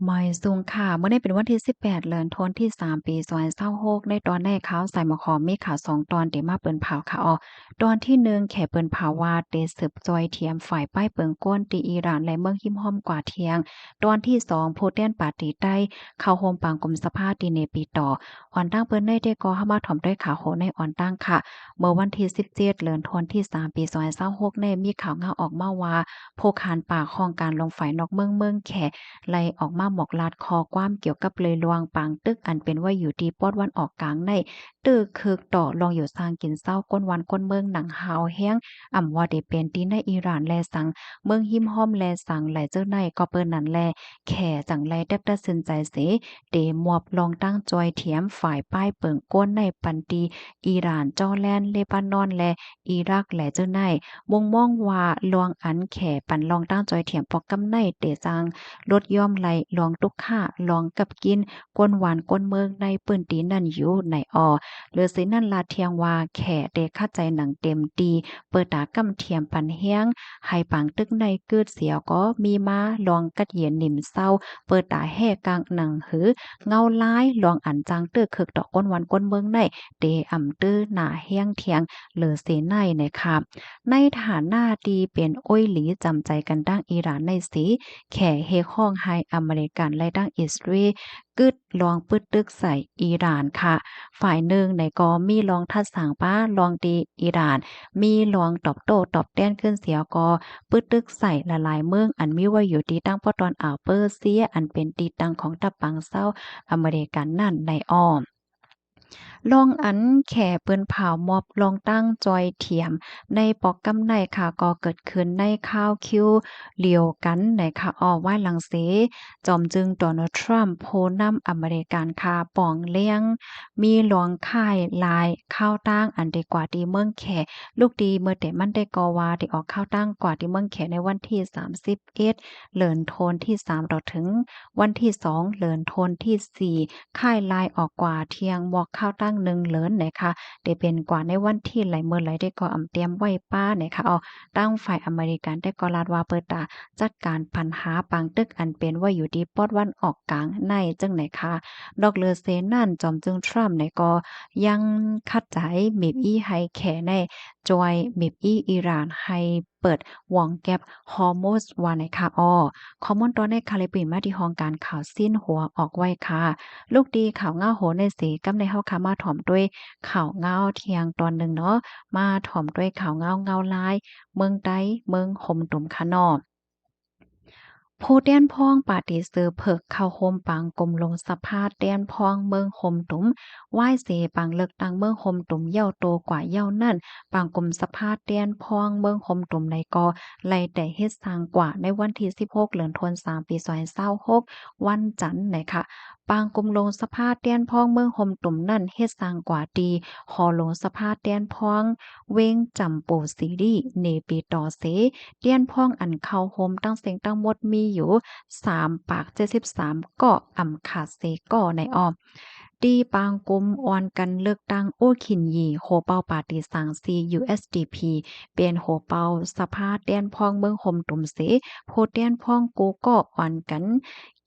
หมอยซุงค่ะเมื่อนี้เป็นวันที่18เดือนธันวาคมที่3ปี2026ในตอนในข่าวใส่หมอขอมีข่าว2ตอนที่มาเปิ้นเผาค่ะตอนที่1แขเปิ้นเผาว่าเตสืบจอยเทียมฝ่ายป้ายเปิงก้นที่อิหร่านและเมืองหิมห้อมกว่าเที่ยงตอนที่2โพเตียนปาร์ตีใต้เข้าโฮมปางกรมสภาที่เนปีต่ออ่อนตั้งเปิ้นได้ก็เข้ามาถ่อมด้วยข่าวโหในอ่อนตั้งค่ะเมื่อวันที่17เดือนธันวาคมที่3ปี2026ในมีข่าวงาออกมาว่าโพคานปากของการลงฝ่ายนอกเมืองแข ไล่ออกมาหมอกลาดคอความเกี่ยวกับเลยลวงปางตึกอันเป็นว่าอยู่ที่ปอดวันออกกลางในตึกคึกต่อลองอยู่สร้างกินเศร้าก้นวันก้นเมืองหนังหาวแห้งอ่ำว่าได้เป็นที่ในอิหร่านแลสังเมืองหิมห้อมแลสังไหลเจ้าในก็เปิ้นนั่นแลแข่จังไลแดบตัดสินใจเสเดมอบลองตั้งจอยเถียมฝ่ายป้ายเปิงก้นในปันตีอิหร่านจอแลนเลบานอนและอิรักแหลเจ้าในมุงมองว่าลวงอันแข่ปันลองตั้งจอยเถียมปอกกำในเตจัง ลดย่อมไหลลองตุกค่าลองกับกินก้นหวานก้นเมืองในปื้นตีนั่นอยู่ในหรือสินั่นลาเทียงว่าแข่เดเข้าใจหนังเต็มตีเปิดตากำเทียมปันแห้งให้ปังตึกในเกิดเสียวก็มีมาลองกัดเหยียนหนิมเศร้าเปิดตาแห่กลางหนังหือเงาล้ายลองอันจังเตื้อคึกดอกก้นวันก้นเมืองในเดอ่ำตื้อหน้าแห้งเทียงเหลือเสในนะครับในฐานะดีเป็นโอ้ยหลีจำใจกันดั้งอิหร่านในสีแข่เฮข้องไฮอเมริกันและดั้งอิสราเอลกึดลองปึดตึกใส่อิหร่านค่ะฝ่ายหนึ่งในก็มีลองทัดสางป้าลองดีอิหร่านมีลองตอบโต้ตอบแต้นขึ้นเสียก็ปึดตึกใส่ละลายเมืองอันมีไว้อยู่ที่ตั้งปอตอนอ่าวเปอร์เซียอันเป็นตีตังของตะปังเศร้าอเมริกันนั่นในอ้อม ลองอันแข่เปิ้นเผามอบลองตั้งจอยเทียมในปอกกำไนค่ะก็เกิดขึ้นในข่าวคิวเลียวกันในค่ะไว้หลังเสจอมจึงโดนัลด์ทรัมป์โพนำอเมริกันค่ะป่องเลี้ยงมีหลวงค่ายลายข้าวตั้งอันดีกว่าที่เมืองแขลูกดีเมื่อแต่มันได้กอว่าที่ออกข้าวตั้งกว่าที่เมืองแขในวันที่31เดือนธันวาคมที่3ต่อถึงวันที่2เดือนธันวาคมที่4 ค่ายลายออกกว่าเที่ยงบอกข้าวตั้งหนึ่งเหลินนะคะได้เป็นกว่าในวันที่ไหลเมื่อไหลได้ก็อำเตรียมไว้ป้านะคะตั้งฝ่ายอเมริกันได้ก็ลาดว่าเปิดตาจัดการปัญหาปางตึกอันเป็นว่าอยู่ดีปอดวันออกกลางในจังไหนคะดอกเลอเซนั่นจอมจึงทรัมป์ในก็ยังคัดใจมีอี้ให้แขในจอยมีอี้อิหร่านให้เปิดวงแก็บฮอร์โมสวาในค่ะคอมมอนตอนในคาลิปปินมาที่ห้องการข่าวสิ้นหัวออกไว้ค่ะ ลูกดีข่าวเงาโหในสีกำในเฮาค่ะมาถ่อมด้วยข่าวเงาเที่ยงตอนหนึ่งเนาะมาถ่อมด้วยข่าวเงาลายเมืองใดเมืองห่มตุ่มคะนอ ผู้เตี้ยนพ้องปาฏิเสอเพิกเข้าโฮมปังกลมลงสภาพเตี้ยนพ้องเมืองโฮมตุมไหว้เสปังเลิกตังเมืองโฮมตุมเย้าโตกว่าเย้านั่นปังกลมสภาพเตี้ยนพ้องเมืองโฮมตุมในกอไล่แต่เฮ็ดสร้างกว่าในวันที่16เดือนธันวาคมปี2026วันจันทร์ไหนค่ะปางกลมลงสภาพเตี้ยนพ้องเมืองโฮมตุมนั่นเฮ็ดสร้างกว่าดีหอลงสภาพเตี้ยนพ้องเว้งจำปูซีรีเนปีต่อเส เตี้ยนพ่องอันเข้าโฮมตั้งเสียงตั้งหมดมีอยู่3ปาก73เกาะอ่ำขาดเซก่อในอ้อมตีปางกุมออนกันเลือกตั้งโอ้ขินยีโฮเปาปาติสังซี USDP เป็นโฮเปาสภาเตี้ยนพ่องเมืองห่มตุ่มเสโพเตี้ยนพ่องกูก็ออนกัน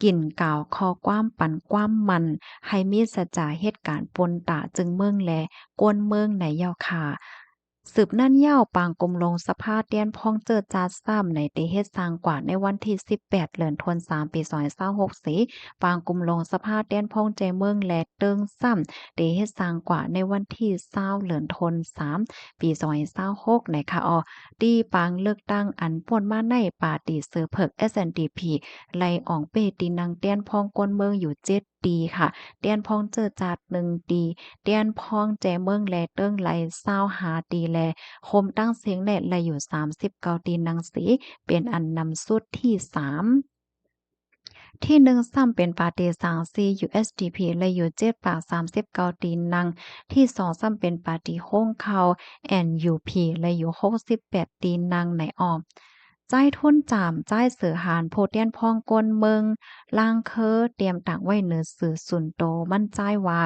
กินก่าวคอความปั่นความมันให้มีสัจจาเหตุการณ์ปนตาจึงเมืองแลกวนเมืองในเย้าค่ะ สืบนั่นยาวปางกลมลงสภาเตียนพ้องเจอจาดซ้ำในเตเฮ็ดสร้างกว่าในวันที่18เดือนธันวาคมปี2026สีปางกลมลงสภาเตียนพ้องใจเมืองแลเติงซ้ำเตเฮ็ดสร้างกว่าในวันที่20เดือนธันวาคมปี2026ในค่ะตีปางเลือกตั้งอันป่วนมาในปาร์ตีเสือเพิก SNDP ไล่อองเปตีนังเตียนพ้องกวนเมืองอยู่7ดีค่ะเตียนพ้องเจอจาด1ดี เตียนพ้องแจเมืองแลเติ้งไหลเศร้าหาตีแลโคมตั้งเสียงแลไหลอยู่39ตีนางสีเป็นอันนำสุดที่3ที่หนึ่งซ้ำเป็นปาเตสางซี USDP และอยู่7ปาก39ตีนังที่สองซ้ำเป็นปาร์ตีโฮงเขา NUP และอยู่68ตีนังในออม จ่ายทุนจามจ่ายเสือหารโพเตียนพองกลเมืองลางเคอเตรียมต่างไว้เหนือสื่อสุนโตมั่นใจว่า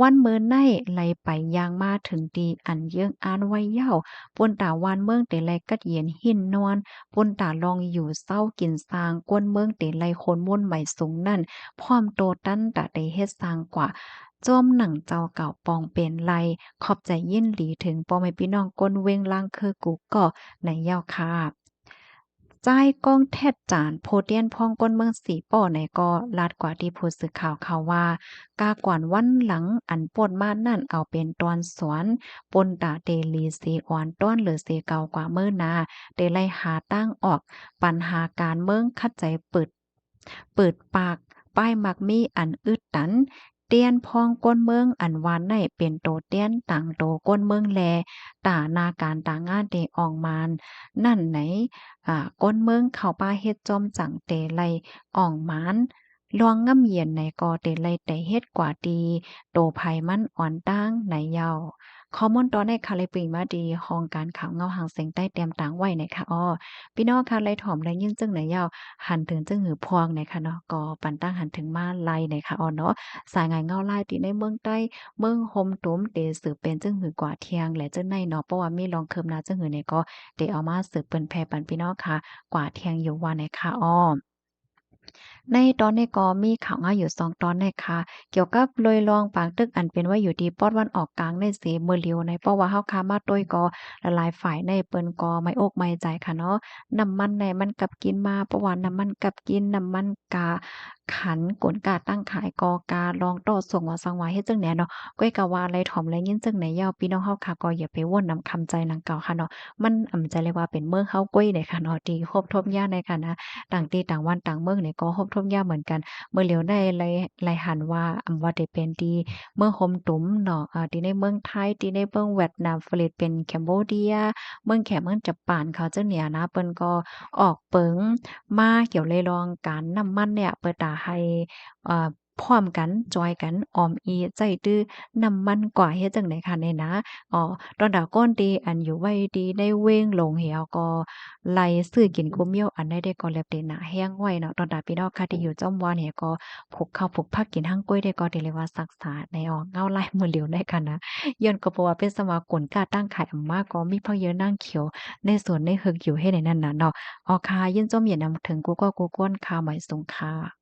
วันมื้อในไหลไปยางมาถึงดีอันเยื่องอานไว้เย้าป่นตาวันเมืองเตไลกัดเย็นหินนอนป่นตาลองอยู่เศร้ากินสร้างกวนเมืองเตไลคนม่วนใหม่สูงนั่นพร้อมโตตั้นตะได้เฮ็ดสร้างกว่าจอมหนังเจ้าเก่าปองเป็นไรขอบใจยินหลีถึงพ่อแม่พี่น้องก้นเวงลางคือกูก็ในยาวคาบ จ่ายกองแทดจานโพเตียนพ่องก้นเมืองสีป้อในก็ลาดกว่าที่ผู้สื่อข่าวเขาว่ากากวนวันหลังอันป่นมานั่นเอาเป็นตอนสวนปนตาเตลีสีอ่อนต้อนหรือสีเก่ากว่าเมื่อนาเตไล่หาตั้งออกปัญหาการเมืองคัดใจเปิดปากป้ายมักมีอันอึดตันเตียนพองก้นเมืองอันวานในเป็นโตเตียนต่างโตก้นเมืองแลตานาการต่างงานเตอองมานนั่นไหน ก้นเมืองเข้าป่าเฮ็ดจอมจังเตไลอ่องหมานลวงง่ำเยียนในกอเตไลแต่เฮ็ดกว่าดีโตภัยมันอ่อนตั้งในเยาข้อมูลตอนในคาเลยปิงมาดีห้องการข่าวเงาหางเสียงใต้เตรียมต่างไว้นะคะอ้อพี่น้องค่ะไล่ถ่อมไล่ยินจึงไหนเยาหันถึงจึงหือพวงนะคะเนาะก็ปันตั้งหันถึงมาไล่นะคะอ้อเนาะสายงานเงาไล่ที่ในเมืองใต้เมืองโฮมตุ้มเตสืบเป็นจึงหือกว่าเที่ยงและจึงในเนาะเพราะว่ามีรองเคิมนาจึงหือเนี่ยก็ได้เอามาสืบเปิ้นแผ่ปันพี่น้องค่ะ กว่าเที่ยงอยู่ว่าในค่ะอ้อในตอนนี้ก็มีข่าวง่ายอยู่2ตอนนะคะเกี่ยวกับเลยลองปางตึกอันเป็นว่าอยู่ดีปอดวันออกกลางในเสเมื่อเลียวในเพราะว่าเฮาค้ามาโดยก็หลายๆฝ่ายในเปิ้นก็ไม่อกไม่ใจค่ะเนาะน้ำมันในมันกับกินมาเพราะว่าน้ำมันกับกินน้ำมันกาขันกลกาตั้งขายกอกาลองต่อส่งว่าสังวาเฮ็ดจังแหน่เนาะก้อยกะว่าไรถ่อมไรยินจังไหนยาวพี่น้องเฮาค่ะก็อย่าไปว่นนำคำใจนังเก่าค่ะเนาะมันจะเรียกว่าเป็นเมืองเฮาก้อยเนี่ยค่ะเนาะที่ครบถ้วนยาในค่ะนะ ต่างที่ต่างวันต่างเมืองเนี่ยก็ฮบทบยามเหมือนกันเมื่อเหลียวได้ไลหันว่าว่าได้เป็นที่เมืองโฮมตุ้มเนาะที่ในเมืองไทยที่ในเมืองเวียดนามฝรั่งเป็นแคมโบเดียเมืองแขเมืองญี่ปุ่นเขาเจ้าเนี่ยนะเปิ้นก็ออกเปิงมาเกี่ยวเลยลองการน้ำมันเนี่ยเปิดตาให้อ่าพร้อมกันจอยกันออมอีใจตื้อน้ำมันกว่าเฮ็ดจังได๋ค่ะเนี่ยนะตอนดาวก้อนดีอันอยู่ไว้ดีได้เว้งหลงเหี่ยวก็ ไล่ซื้อกินคุมเมี่ยวอันใดได้ก็แลบเดหนาแห้งไว้เนาะตอนดาพี่น้องค่ะที่อยู่จ้อมวานเนี่ยก็พกข้าวพกผักกินหั่งก้วยได้ก็ได้เรียกว่ารักษาในออกเงาไล่มื้อเหลียวได้ค่ะนะย้อนก็เพราะว่าเป็นสมากลกล้าตั้งขายอำมาก็มีผักเยอะนางเขียวในสวนในเฮือกอยู่ให้ในนั้นน่ะเนาะค่ะยินจ้อมเย็นนำถึงกูก็กูก้นค่ะหมายสงค่ะ